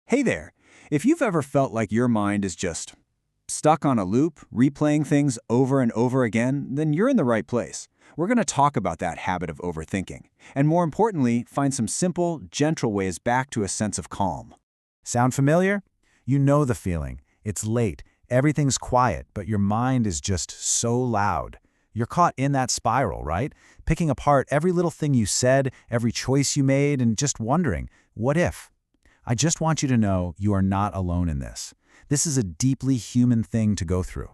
Hey there! If you've ever felt like your mind is just stuck on a loop, replaying things over and over again, then you're in the right place. We're going to talk about that habit of overthinking, and more importantly, find some simple, gentle ways back to a sense of calm. Sound familiar? You know the feeling. It's late, everything's quiet, but your mind is just so loud. You're caught in that spiral, right? Picking apart every little thing you said, every choice you made, and just wondering, what if? I just want you to know you are not alone in this. This is a deeply human thing to go through.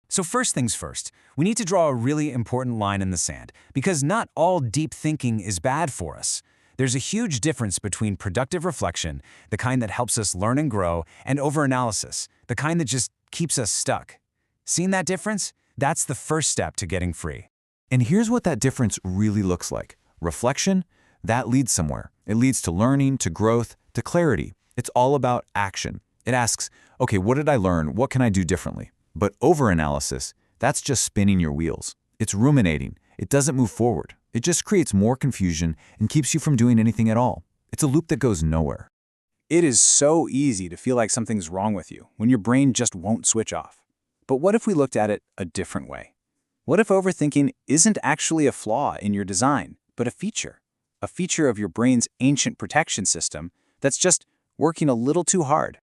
So first things first, we need to draw a really important line in the sand, because not all deep thinking is bad for us. There's a huge difference between productive reflection, the kind that helps us learn and grow, and overanalysis, the kind that just keeps us stuck. Seen that difference? That's the first step to getting free. And here's what that difference really looks like. Reflection, that leads somewhere. It leads to learning, to growth, to clarity. It's all about action. It asks, okay, what did I learn? What can I do differently? But overanalysis, that's just spinning your wheels. It's ruminating. It doesn't move forward. It just creates more confusion and keeps you from doing anything at all. It's a loop that goes nowhere. It is so easy to feel like something's wrong with you when your brain just won't switch off. But what if we looked at it a different way? What if overthinking isn't actually a flaw in your design, but a feature of your brain's ancient protection system that's just working a little too hard?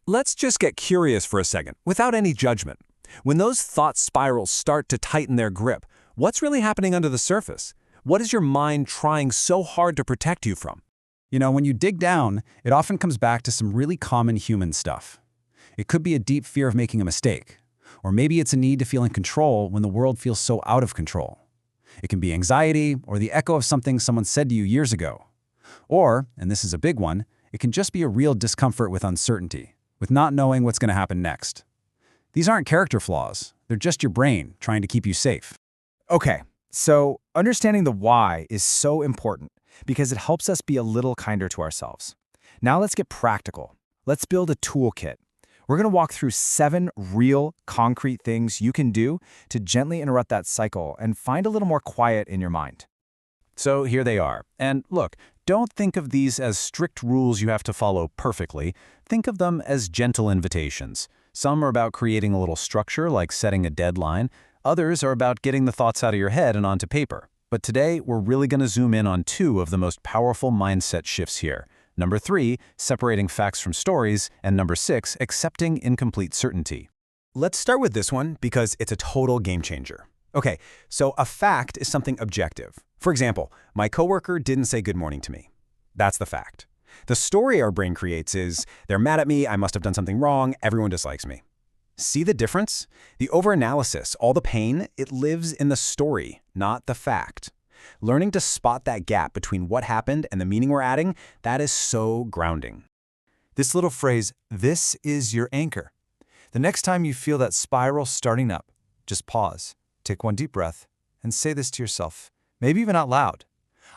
Let's just get curious for a second, without any judgment. When those thought spirals start to tighten their grip, what's really happening under the surface? What is your mind trying so hard to protect you from? When you dig down, it often comes back to some really common human stuff. It could be a deep fear of making a mistake, or maybe it's a need to feel in control when the world feels so out of control. It can be anxiety or the echo of something someone said to you years ago. Or, and this is a big one, it can just be a real discomfort with uncertainty, with not knowing what's going to happen next. These aren't character flaws. They're just your brain trying to keep you safe. Okay, so understanding the why is so important because it helps us be a little kinder to ourselves. Now let's get practical. Let's build a toolkit. We're going to walk through 7 real, concrete things you can do to gently interrupt that cycle and find a little more quiet in your mind. So here they are. And look, don't think of these as strict rules you have to follow perfectly. Think of them as gentle invitations. Some are about creating a little structure, like setting a deadline. Others are about getting the thoughts out of your head and onto paper. But today, we're really going to zoom in on 2 of the most powerful mindset shifts here. Number 3, separating facts from stories, and number 6, accepting incomplete certainty. Let's start with this one because it's a total game changer. Okay, so a fact is something objective. For example, my coworker didn't say good morning to me. That's the fact. The story our brain creates is, they're mad at me, I must have done something wrong, everyone dislikes me. See the difference? The overanalysis, all the pain, it lives in the story, not the fact. Learning to spot that gap between what happened and the meaning we're adding, that is so grounding. This little phrase, this is your anchor. The next time you feel that spiral starting up, just pause, take one deep breath, and say this to yourself, maybe even out loud.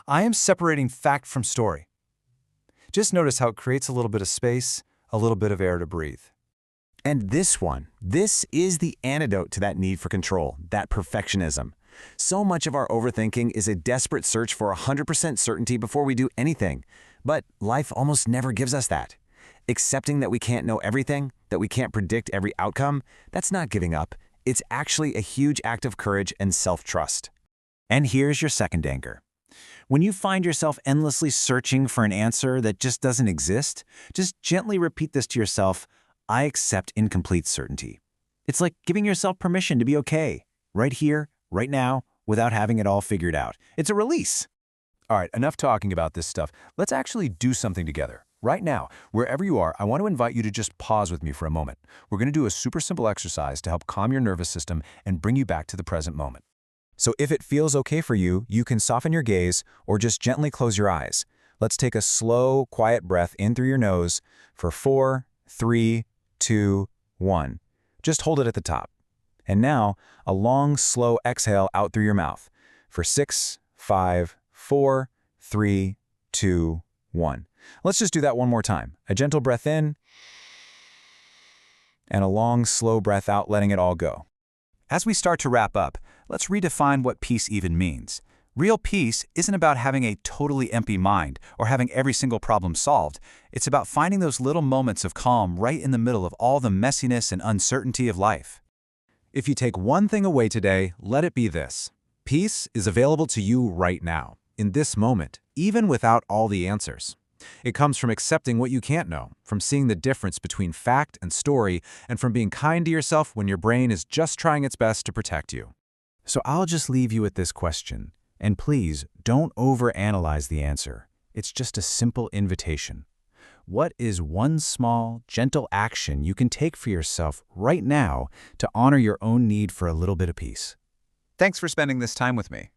I am separating fact from story. Just notice how it creates a little bit of space, a little bit of air to breathe. And this is the antidote to that need for control, that perfectionism. So much of our overthinking is a desperate search for 100% certainty before we do anything. But life almost never gives us that. Accepting that we can't know everything, that we can't predict every outcome, that's not giving up. It's actually a huge act of courage and self-trust. And here's your second anchor. When you find yourself endlessly searching for an answer that just doesn't exist, just gently repeat this to yourself, I accept incomplete certainty. It's like giving yourself permission to be okay, right here, right now, without having it all figured out. It's a release. All right, enough talking about this stuff. Let's actually do something together. Right now, wherever you are, I want to invite you to just pause with me for a moment. We're going to do a super simple exercise to help calm your nervous system and bring you back to the present moment. So if it feels okay for you, you can soften your gaze or just gently close your eyes. Let's take a slow, quiet breath in through your nose for 4, 3, 2, 1. Just hold it at the top. And now, a long, slow exhale out through your mouth for 6, 5, 4, 3, 2, 1. Let's just do that one more time. A gentle breath in, and a long, slow breath out, letting it all go. As we start to wrap up, let's redefine what peace even means. Real peace isn't about having a totally empty mind or having every single problem solved. It's about finding those little moments of calm right in the middle of all the messiness and uncertainty of life. If you take one thing away today, let it be this. Peace is available to you right now, in this moment, even without all the answers. It comes from accepting what you can't know, from seeing the difference between fact and story, and from being kind to yourself when your brain is just trying its best to protect you. So I'll just leave you with this question. And please, don't overanalyze the answer. It's just a simple invitation. What is one small, gentle action you can take for yourself right now to honor your own need for a little bit of peace? Thanks for spending this time with me.